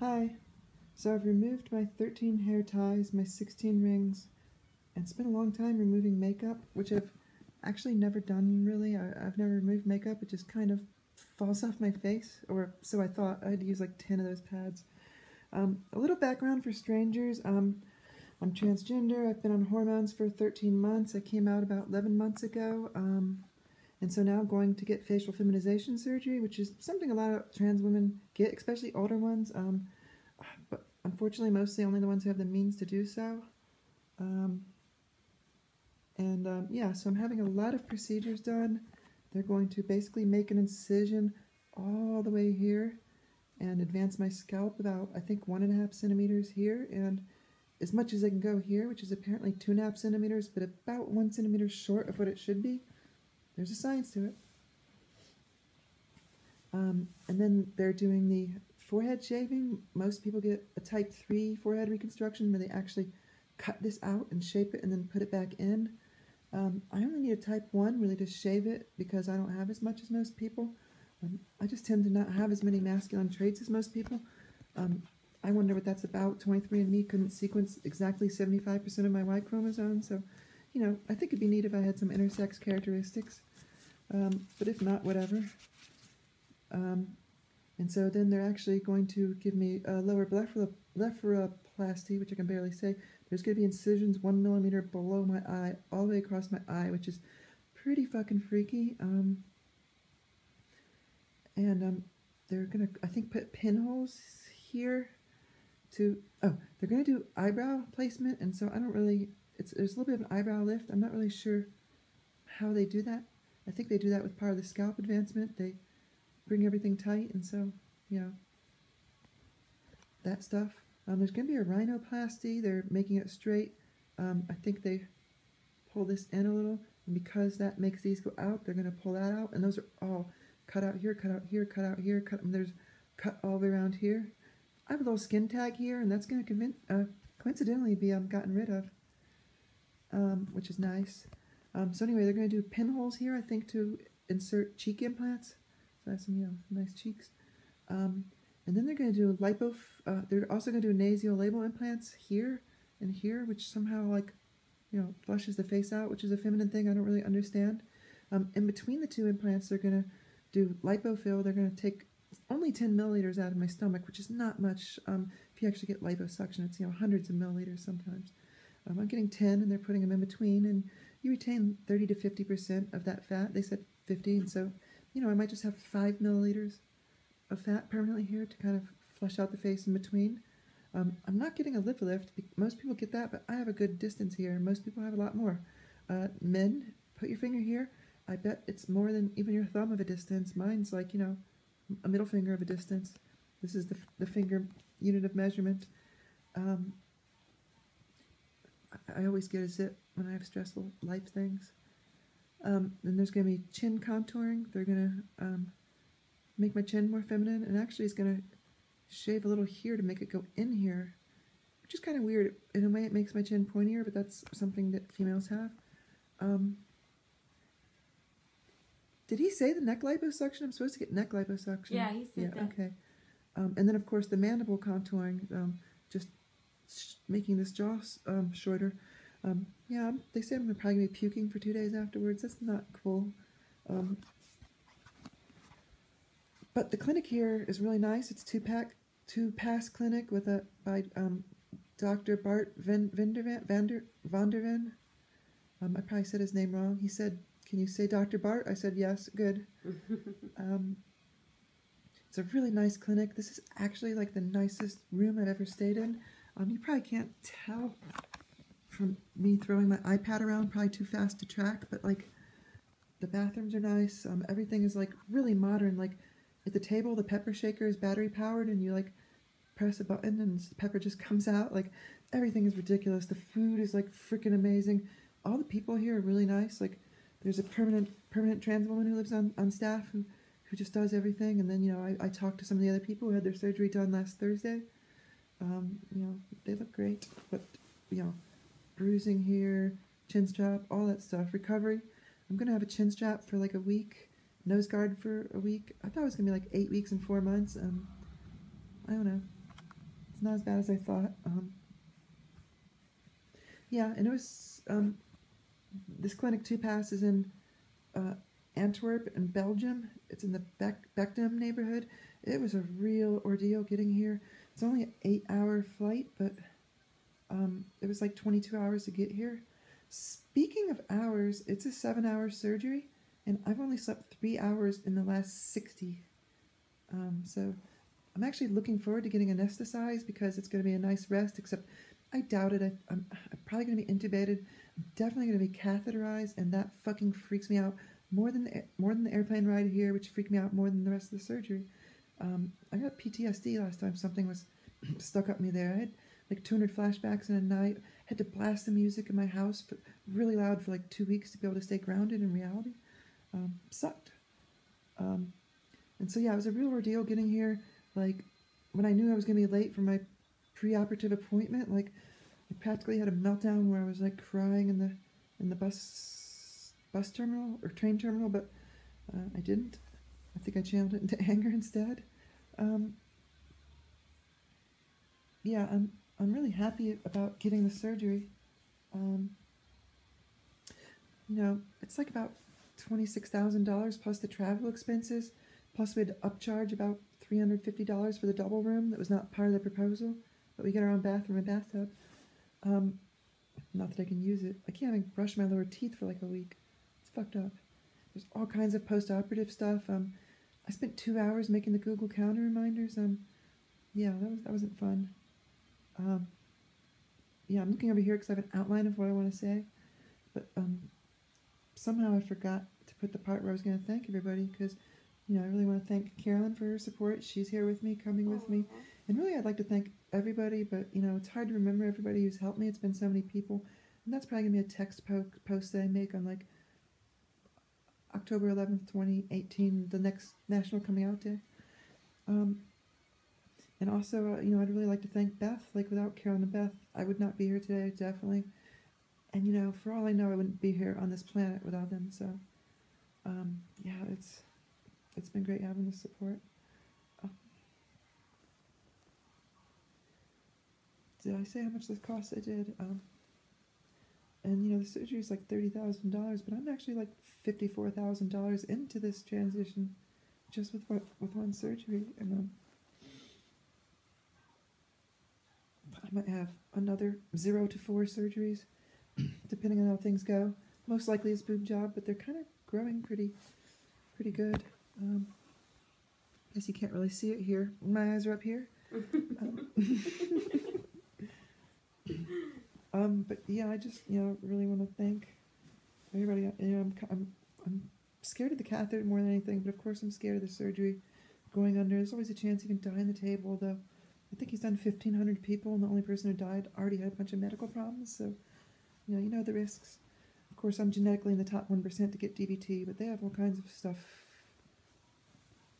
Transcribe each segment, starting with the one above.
Hi. So I've removed my 13 hair ties, my 16 rings, and it's been a long time removing makeup, which I've actually never done really. I've never removed makeup. It just kind of falls off my face, or so I thought. I had to use like 10 of those pads. A little background for strangers. I'm transgender. I've been on hormones for 13 months. I came out about 11 months ago. And so now I'm going to get facial feminization surgery, which is something a lot of trans women get, especially older ones. But unfortunately, mostly only the ones who have the means to do so. Yeah, so I'm having a lot of procedures done. They're going to basically make an incision all the way here and advance my scalp about, I think, 1.5 centimeters here, and as much as I can go here, which is apparently 2.5 centimeters, but about 1 centimeter short of what it should be. There's a science to it. And then they're doing the forehead shaving. Most people get a type 3 forehead reconstruction where they actually cut this out and shape it and then put it back in. I only need a type 1 really to shave it because I don't have as much as most people. I just tend to not have as many masculine traits as most people. I wonder what that's about. 23andMe couldn't sequence exactly 75% of my Y chromosome, so you know, I think it'd be neat if I had some intersex characteristics, but if not, whatever. And so then they're actually going to give me a lower blepharoplasty, which I can barely say. There's going to be incisions 1 millimeter below my eye, all the way across my eye, which is pretty fucking freaky. They're going to, I think, put pinholes here to, they're going to do eyebrow placement, and so I don't really, there's a little bit of an eyebrow lift. I'm not really sure how they do that. I think they do that with part of the scalp advancement. They bring everything tight, and so, you know, that stuff. There's going to be a rhinoplasty. They're making it straight. I think they pull this in a little, and because that makes these go out, they're going to pull that out, and those are all cut out here, cut out here, cut out here, cut, and there's cut all the way around here. I have a little skin tag here, and that's going to coincidentally be gotten rid of, which is nice. So anyway, they're going to do pinholes here, I think, to insert cheek implants. So I have some, you know, nice cheeks. And then they're going to do they're also going to do nasolabial implants here and here, which somehow, like, you know, flushes the face out, which is a feminine thing I don't really understand. In between the two implants, they're going to do lipofill. They're going to take only 10 milliliters out of my stomach, which is not much. If you actually get liposuction, it's, you know, hundreds of milliliters sometimes. I'm getting 10, and they're putting them in between, and you retain 30 to 50% of that fat. They said 50, and so, you know, I might just have 5 milliliters of fat permanently here to kind of flush out the face in between. I'm not getting a lip lift. Most people get that, but I have a good distance here. Most people have a lot more. Men, put your finger here. I bet it's more than even your thumb of a distance. Mine's like, you know, a middle finger of a distance. This is the finger unit of measurement. I always get a zip when I have stressful life things. Then there's going to be chin contouring. They're going to make my chin more feminine, and actually it's going to shave a little here to make it go in here, which is kind of weird. In a way, it makes my chin pointier, but that's something that females have. Did he say the neck liposuction? I'm supposed to get neck liposuction. Yeah, he said that. Okay. And then, of course, the mandible contouring, just making this jaw shorter. Yeah, they say I'm probably going to be puking for 2 days afterwards. That's not cool. But the clinic here is really nice. It's two-pass clinic with by Dr. Bart Vanderven. I probably said his name wrong. He said, "Can you say Dr. Bart?" I said, "Yes." Good. It's a really nice clinic. This is actually like the nicest room I've ever stayed in. You probably can't tell from me throwing my iPad around, probably too fast to track, but like the bathrooms are nice. Everything is like really modern. Like at the table, the pepper shaker is battery powered, and you like press a button and the pepper just comes out. Like everything is ridiculous. The food is like freaking amazing. All the people here are really nice. Like there's a permanent trans woman who lives on staff who just does everything. And then, you know, I talked to some of the other people who had their surgery done last Thursday. You know, they look great, but, you know, bruising here, chin strap, all that stuff. Recovery. I'm going to have a chin strap for like a week, nose guard for a week. I thought it was going to be like 8 weeks and 4 months. I don't know. not as bad as I thought. Yeah, and it was, this clinic 2 is in Antwerp in Belgium. It's in the Beckham neighborhood. It was a real ordeal getting here. It's only an 8-hour flight, but it was like 22 hours to get here. Speaking of hours, it's a 7-hour surgery, and I've only slept 3 hours in the last 60. So I'm actually looking forward to getting anesthetized because it's going to be a nice rest, except I doubt it. I'm probably going to be intubated. I'm definitely going to be catheterized, and that fucking freaks me out more than the airplane ride here, which freaked me out more than the rest of the surgery. I got PTSD last time something was stuck up me there. I had like 200 flashbacks in a night. Had to blast the music in my house really loud for like 2 weeks to be able to stay grounded in reality. Sucked. And so yeah, it was a real ordeal getting here. Like when I knew I was going to be late for my preoperative appointment, like I practically had a meltdown where I was like crying in the bus terminal or train terminal, but I didn't. I think I channeled it into anger instead. Yeah, I'm really happy about getting the surgery. You know, it's like about $26,000 plus the travel expenses. Plus we had to upcharge about $350 for the double room that was not part of the proposal, but we get our own bathroom and bathtub. Not that I can use it. I can't even brush my lower teeth for like a week. It's fucked up. There's all kinds of post-operative stuff. I spent 2 hours making the Google Calendar reminders. Yeah, that wasn't fun. Yeah, I'm looking over here because I have an outline of what I want to say, but somehow I forgot to put the part where I was going to thank everybody because, you know, I really want to thank Carolyn for her support. She's here with me, coming with me, and really I'd like to thank everybody, but you know, it's hard to remember everybody who's helped me. It's been so many people, and that's probably going to be a text post that I make on like October 11th, 2018, the next National Coming Out Day. And also, you know, I'd really like to thank Beth. Like, without Carolyn and Beth, I would not be here today, definitely. And, you know, for all I know, I wouldn't be here on this planet without them. So, yeah, it's been great having the support. Did I say how much this cost? I did. And, you know, the surgery is like $30,000, but I'm actually like $54,000 into this transition just with one surgery. And, I might have another 0 to 4 surgeries, depending on how things go. Most likely it's boob job, but they're kind of growing pretty good. Guess you can't really see it here. My eyes are up here. But yeah, I just, you know, really want to thank everybody. You know, I'm scared of the catheter more than anything, but of course I'm scared of the surgery going under. There's always a chance you can die on the table, though. I think he's done 1,500 people, and the only person who died already had a bunch of medical problems, so, you know the risks. Of course, I'm genetically in the top 1% to get DVT, but they have all kinds of stuff,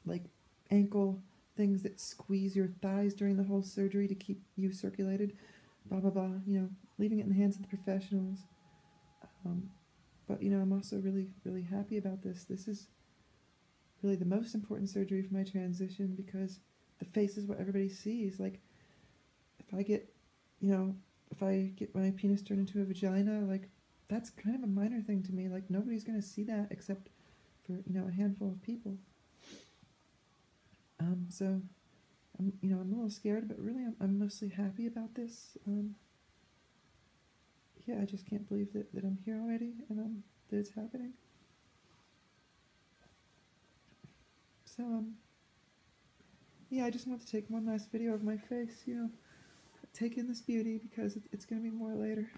like ankle things that squeeze your thighs during the whole surgery to keep you circulated, blah, blah, blah, you know, leaving it in the hands of the professionals. But, you know, I'm also really, really happy about this. This is really the most important surgery for my transition because the face is what everybody sees. Like, if I get my penis turned into a vagina, like, that's kind of a minor thing to me. Like, nobody's going to see that except for, you know, a handful of people. So, I'm a little scared, but really I'm mostly happy about this. Yeah, I just can't believe that I'm here already and that it's happening. So, yeah, I just want to take one last video of my face, you know, take in this beauty because it's going to be more later.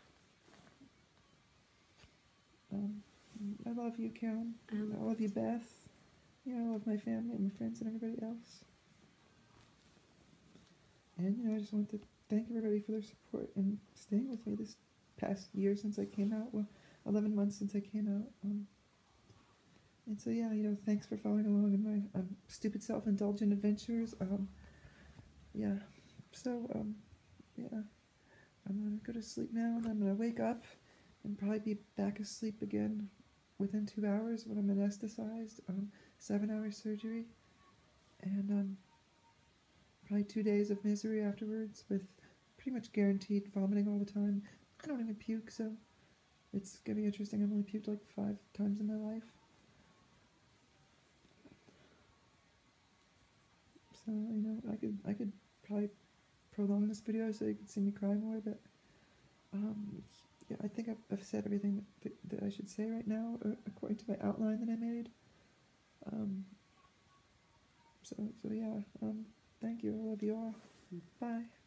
I love you, Karen. I love you, Beth. You know, I love my family and my friends and everybody else. And, you know, I just want to thank everybody for their support and staying with me this past year since I came out. Well, 11 months since I came out. And so, yeah, you know, thanks for following along in my stupid self-indulgent adventures. Yeah. So, yeah. I'm going to go to sleep now, and I'm going to wake up and probably be back asleep again within 2 hours when I'm anesthetized. 7-hour surgery. And, probably probably 2 days of misery afterwards with pretty much guaranteed vomiting all the time. I don't even puke, so it's gonna be interesting. I've only puked like 5 times in my life. So, you know, I could probably prolong this video so you can see me cry more, but yeah, I think I've said everything that I should say right now according to my outline that I made. So yeah, thank you. I love you all. Bye.